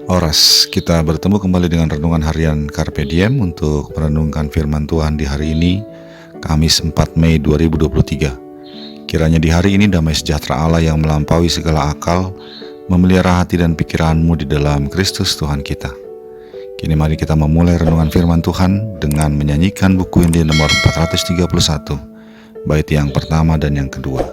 Oras, kita bertemu kembali dengan renungan harian Carpe Diem untuk merenungkan firman Tuhan di hari ini, Kamis 4 Mei 2023. Kiranya di hari ini damai sejahtera Allah yang melampaui segala akal, memelihara hati dan pikiranmu di dalam Kristus Tuhan kita. Kini mari kita memulai renungan firman Tuhan dengan menyanyikan buku Injil nomor 431, bait yang pertama dan yang kedua.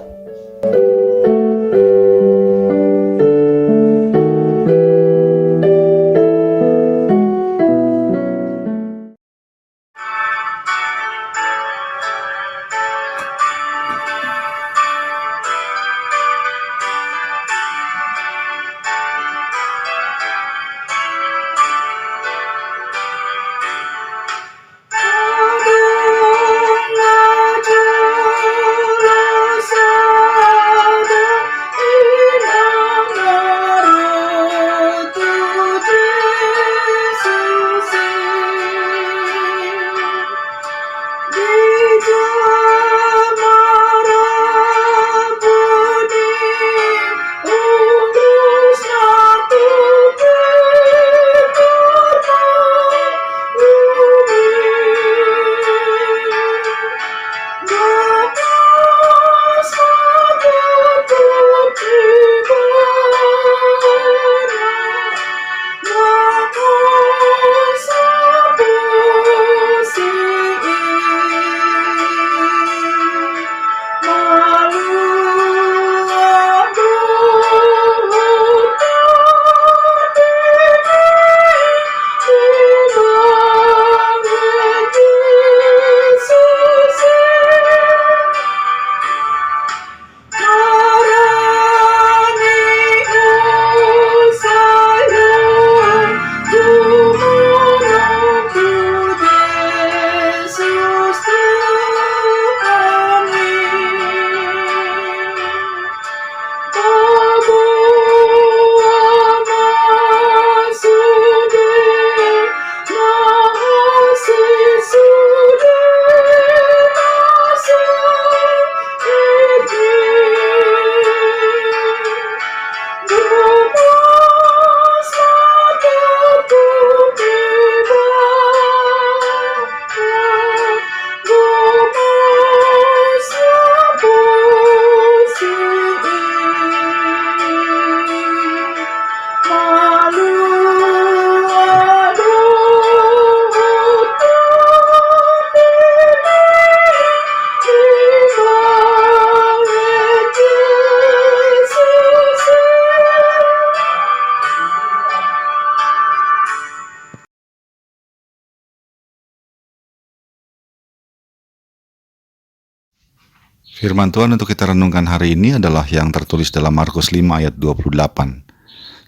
Firman Tuhan untuk kita renungkan hari ini adalah yang tertulis dalam Markus 5 ayat 28.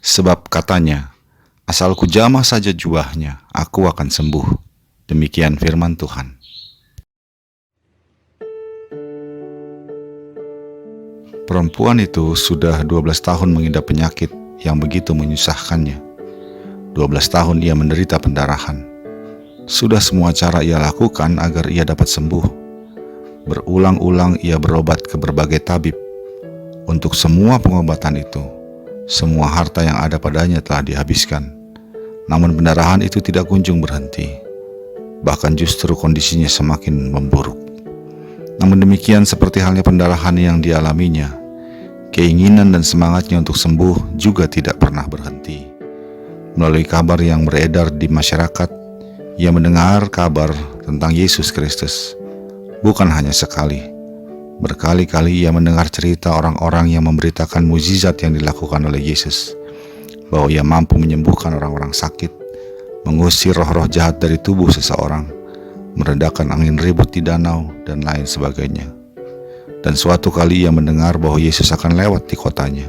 Sebab katanya, asal ku jamah saja jubahnya, aku akan sembuh. Demikian firman Tuhan. Perempuan itu sudah 12 tahun mengidap penyakit yang begitu menyusahkannya. 12 tahun ia menderita pendarahan. Sudah semua cara ia lakukan agar ia dapat sembuh. Berulang-ulang ia berobat ke berbagai tabib. Untuk semua pengobatan itu, semua harta yang ada padanya telah dihabiskan. Namun pendarahan itu tidak kunjung berhenti. Bahkan justru kondisinya semakin memburuk. Namun demikian seperti halnya pendarahan yang dialaminya, keinginan dan semangatnya untuk sembuh juga tidak pernah berhenti. Melalui kabar yang beredar di masyarakat, ia mendengar kabar tentang Yesus Kristus. Bukan hanya sekali, berkali-kali ia mendengar cerita orang-orang yang memberitakan mukjizat yang dilakukan oleh Yesus, bahwa ia mampu menyembuhkan orang-orang sakit, mengusir roh-roh jahat dari tubuh seseorang, meredakan angin ribut di danau, dan lain sebagainya. Dan suatu kali ia mendengar bahwa Yesus akan lewat di kotanya.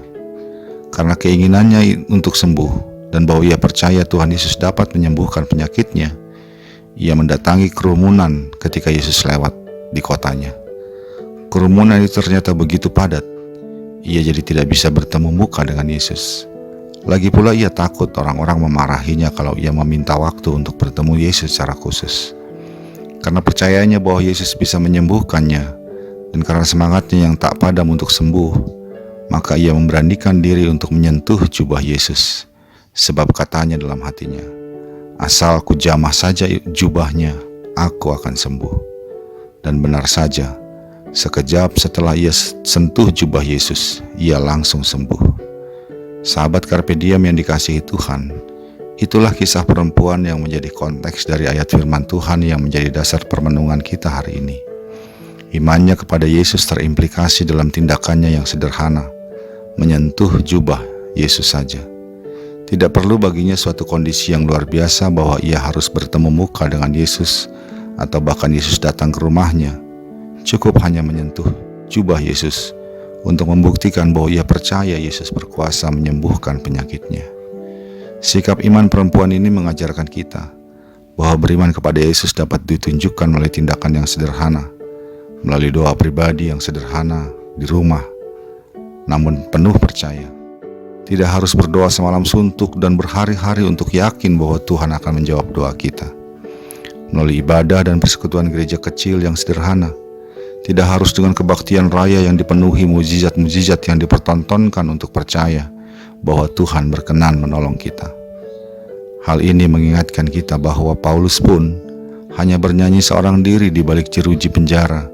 Karena keinginannya untuk sembuh, dan bahwa ia percaya Tuhan Yesus dapat menyembuhkan penyakitnya, ia mendatangi kerumunan ketika Yesus lewat di kotanya. Kerumunan itu ternyata begitu padat, ia jadi tidak bisa bertemu muka dengan Yesus. Lagi pula ia takut orang-orang memarahinya kalau ia meminta waktu untuk bertemu Yesus secara khusus. Karena percayanya bahwa Yesus bisa menyembuhkannya, dan karena semangatnya yang tak padam untuk sembuh, maka ia memberanikan diri untuk menyentuh jubah Yesus. sebab katanya dalam hatinya, asal ku jamah saja jubahnya, aku akan sembuh. Dan benar saja, sekejap setelah ia sentuh jubah Yesus, ia langsung sembuh. Sahabat Carpe Diem yang dikasihi Tuhan, itulah kisah perempuan yang menjadi konteks dari ayat firman Tuhan yang menjadi dasar permenungan kita hari ini. Imannya kepada Yesus terimplikasi dalam tindakannya yang sederhana, menyentuh jubah Yesus saja. Tidak perlu baginya suatu kondisi yang luar biasa bahwa ia harus bertemu muka dengan Yesus atau bahkan Yesus datang ke rumahnya. Cukup hanya menyentuh jubah Yesus untuk membuktikan bahwa ia percaya Yesus berkuasa menyembuhkan penyakitnya. Sikap iman perempuan ini mengajarkan kita bahwa beriman kepada Yesus dapat ditunjukkan melalui tindakan yang sederhana, melalui doa pribadi yang sederhana di rumah, namun penuh percaya. Tidak harus berdoa semalam suntuk dan berhari-hari untuk yakin bahwa Tuhan akan menjawab doa kita. Melalui ibadah dan persekutuan gereja kecil yang sederhana, tidak harus dengan kebaktian raya yang dipenuhi mukjizat-mukjizat yang dipertontonkan untuk percaya bahwa Tuhan berkenan menolong kita. Hal ini mengingatkan kita bahwa Paulus pun hanya bernyanyi seorang diri di balik jeruji penjara,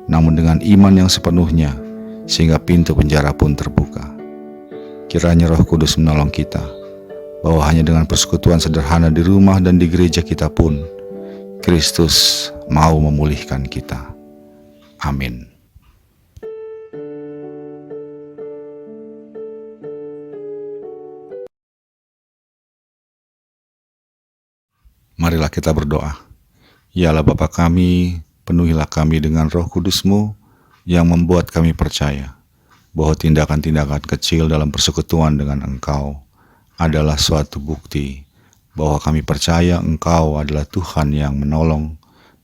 namun dengan iman yang sepenuhnya, sehingga pintu penjara pun terbuka. Kiranya Roh Kudus menolong kita, bahwa hanya dengan persekutuan sederhana di rumah dan di gereja kita pun, Kristus mau memulihkan kita. Amin. Marilah kita berdoa. Ya Allah Bapa kami, penuhilah kami dengan Roh Kudus-Mu yang membuat kami percaya bahwa tindakan-tindakan kecil dalam persekutuan dengan Engkau adalah suatu bukti bahwa kami percaya Engkau adalah Tuhan yang menolong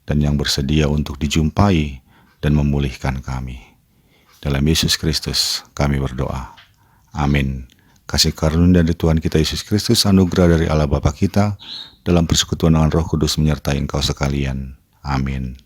dan yang bersedia untuk dijumpai dan memulihkan kami. Dalam Yesus Kristus kami berdoa. Amin. Kasih karunia dari Tuhan kita Yesus Kristus, anugerah dari Allah Bapa kita, dalam persekutuan dengan Roh Kudus menyertai engkau sekalian. Amin.